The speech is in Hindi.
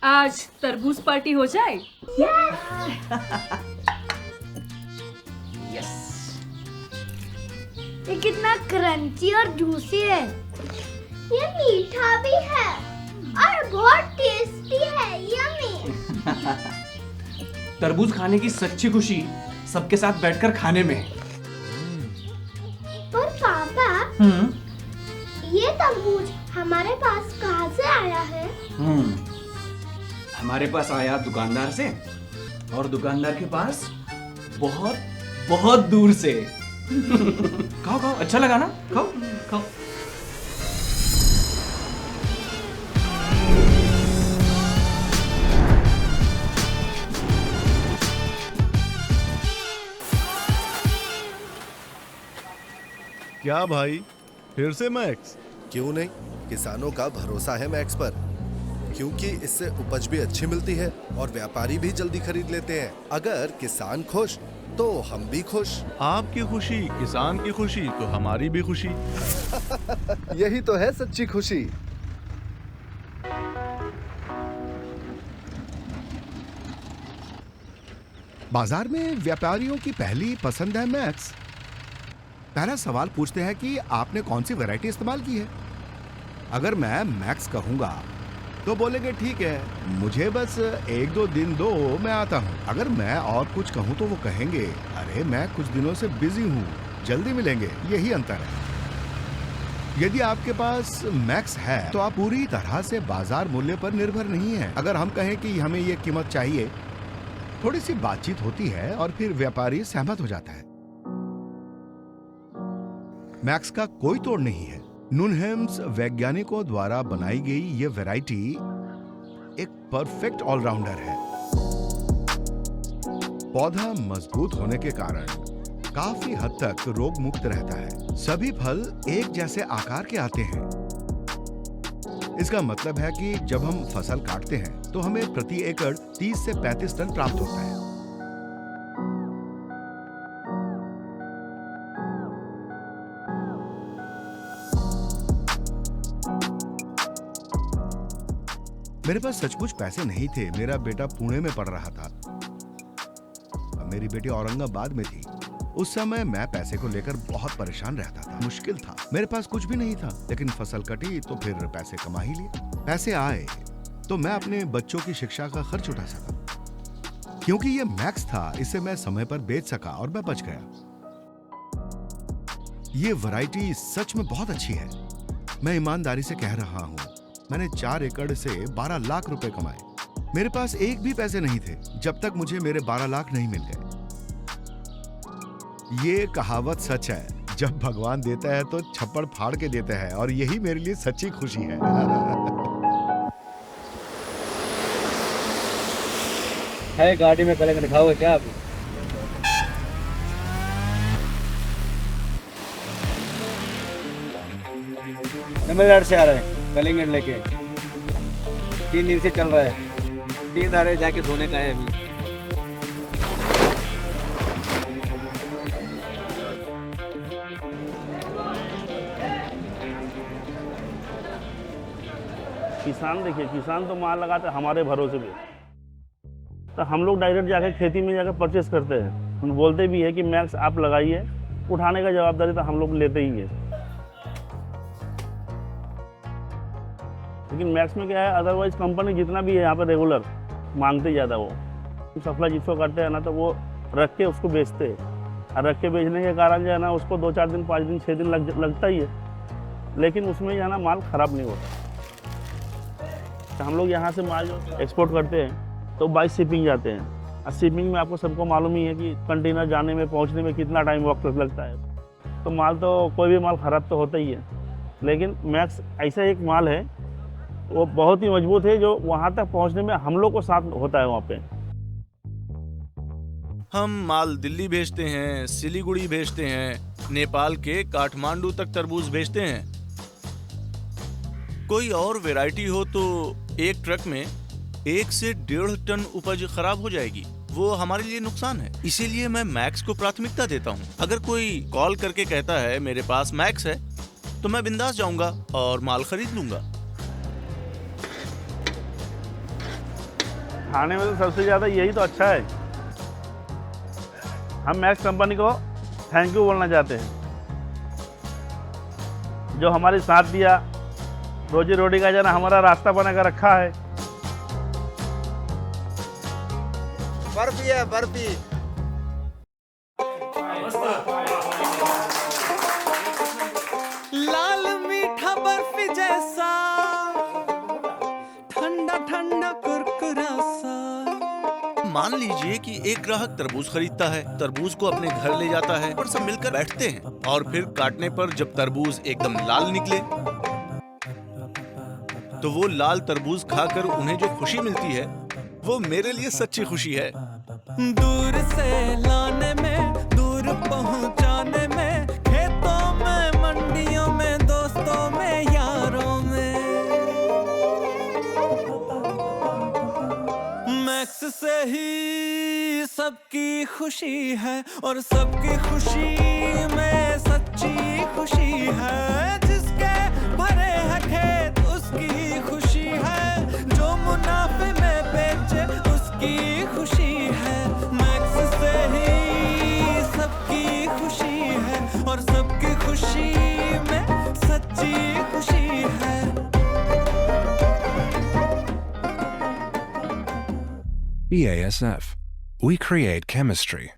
आज तरबूज पार्टी हो जाए। यस। ये कितना क्रंची और जूसी है। ये मीठा भी है और बहुत टेस्टी है। यम्मी। तरबूज खाने की सच्ची खुशी सबके साथ बैठकर खाने में। पर पापा, ये तरबूज हमारे पास कहाँ से आया है? हमारे पास आया दुकानदार से, और दुकानदार के पास बहुत बहुत दूर से। खाओ खाओ, अच्छा लगा ना? खाओ खाओ। क्या भाई, फिर से मैक्स? क्यों नहीं, किसानों का भरोसा है मैक्स पर, क्योंकि इससे उपज भी अच्छी मिलती है और व्यापारी भी जल्दी खरीद लेते हैं। अगर किसान खुश तो हम भी खुश। आपकी खुशी किसान की खुशी तो हमारी भी खुशी। यही तो है सच्ची खुशी। बाजार में व्यापारियों की पहली पसंद है मैक्स। पहला सवाल पूछते हैं कि आपने कौन सी वैरायटी इस्तेमाल की है। अगर मैं मैक्स कहूंगा तो बोलेंगे ठीक है, मुझे बस 1-2 दिन दो, मैं आता हूं। अगर मैं और कुछ कहूं तो वो कहेंगे, अरे मैं कुछ दिनों से बिजी हूं, जल्दी मिलेंगे। यही अंतर है। यदि आपके पास मैक्स है तो आप पूरी तरह से बाजार मूल्य पर निर्भर नहीं है। अगर हम कहें कि हमें ये कीमत चाहिए, थोड़ी सी बातचीत होती है और फिर व्यापारी सहमत हो जाता है। मैक्स का कोई तोड़ नहीं है। नुनहेम्स वैज्ञानिकों द्वारा बनाई गई ये वैरायटी एक परफेक्ट ऑलराउंडर है। पौधा मजबूत होने के कारण काफी हद तक रोग मुक्त रहता है। सभी फल एक जैसे आकार के आते हैं। इसका मतलब है कि जब हम फसल काटते हैं तो हमें प्रति एकड़ 30 से 35 टन प्राप्त होता है। मेरे पास सचमुच पैसे नहीं थे। मेरा बेटा पुणे में पढ़ रहा था, मेरी बेटी औरंगाबाद में थी। उस समय मैं पैसे को लेकर बहुत परेशान रहता था। मुश्किल था, मेरे पास कुछ भी नहीं था, लेकिन फसल कटी तो फिर पैसे कमा ही लिए। पैसे आए तो मैं अपने बच्चों की शिक्षा का खर्च उठा सका। क्योंकि ये मैक्स था, इसे मैं समय पर बेच सका और मैं बच गया। ये वैरायटी सच में बहुत अच्छी है। मैं ईमानदारी से कह रहा हूं, मैंने 4 एकड़ से 12 लाख रुपए कमाए। मेरे पास एक भी पैसे नहीं थे जब तक मुझे मेरे 12 लाख नहीं मिल गए। ये कहावत सच है, जब भगवान देता है तो छप्पड़ फाड़ के देता है, और यही मेरे लिए सच्ची खुशी है। है गाड़ी में कलंक दिखाओगे क्या आप? तमिलनाडु से आ रहे हैं कलिंगड लेके। 3 दिन से चल रहा है। 3 धारे जाके धोने का है अभी। किसान देखिए, किसान तो माल लगाते हैं हमारे भरोसे पे, तो हम लोग डायरेक्ट जाकर खेती में जाकर परचेस करते हैं। हम बोलते भी है कि मैक्स आप लगाइए, उठाने का जवाबदारी तो हम लोग लेते ही है। लेकिन मैक्स में क्या है, अदरवाइज कंपनी जितना भी है यहाँ पर रेगुलर मांगते ज़्यादा। वो सप्लाई जिसको करते हैं ना, तो वो रख के उसको बेचते हैं, और रख के बेचने के कारण जो है ना, उसको 2-4 दिन 5 दिन 6 दिन लगता ही है, लेकिन उसमें जो है ना माल ख़राब नहीं होता। तो हम लोग यहाँ से माल जो एक्सपोर्ट करते हैं तो बाई शिपिंग जाते हैं, और शिपिंग में आपको सबको मालूम ही है कि कंटेनर जाने में पहुँचने में कितना टाइम वक्त लगता है। तो माल तो कोई भी माल ख़राब तो होता ही है, लेकिन मैक्स ऐसा एक माल है, वो बहुत ही मजबूत है, जो वहाँ तक पहुँचने में हम लोग को साथ होता है। वहाँ पे हम माल दिल्ली भेजते हैं, सिलीगुड़ी भेजते हैं, नेपाल के काठमांडू तक तरबूज भेजते हैं। कोई और वैरायटी हो तो एक ट्रक में 1 से 1.5 टन उपज खराब हो जाएगी, वो हमारे लिए नुकसान है। इसीलिए मैं मैक्स को प्राथमिकता देता हूँ। अगर कोई कॉल करके कहता है मेरे पास मैक्स है, तो मैं बिंदास जाऊंगा और माल खरीद लूंगा। खाने में तो सबसे ज़्यादा यही तो अच्छा है। हम मैक्स कंपनी को थैंक यू बोलना चाहते हैं, जो हमारे साथ दिया, रोजी रोटी का जना हमारा रास्ता बना कर रखा है। बर्फी है बर्फी। लाल मीठा बर्फी जैसा, ठंडा ठंडा कुरकुरा सा। मान लीजिए कि एक ग्राहक तरबूज खरीदता है, तरबूज को अपने घर ले जाता है और सब मिलकर बैठते हैं और फिर काटने पर जब तरबूज एकदम लाल निकले तो वो लाल तरबूज खाकर उन्हें जो खुशी मिलती है वो मेरे लिए सच्ची खुशी है। दूर से लाने में, दूर पहुंचाने में, खेतों में, मंडियों में, दोस्तों में, यारों में। मैक्स से ही सबकी खुशी है और सबकी खुशी में सच्ची खुशी है। जिसके भरे हैं खेत उसकी खुशी है, जो मुनाफे में बेचे उसकी खुशी है। मैक्स से ही सबकी खुशी है और सबकी खुशी में सच्ची खुशी है। BASF. We create chemistry.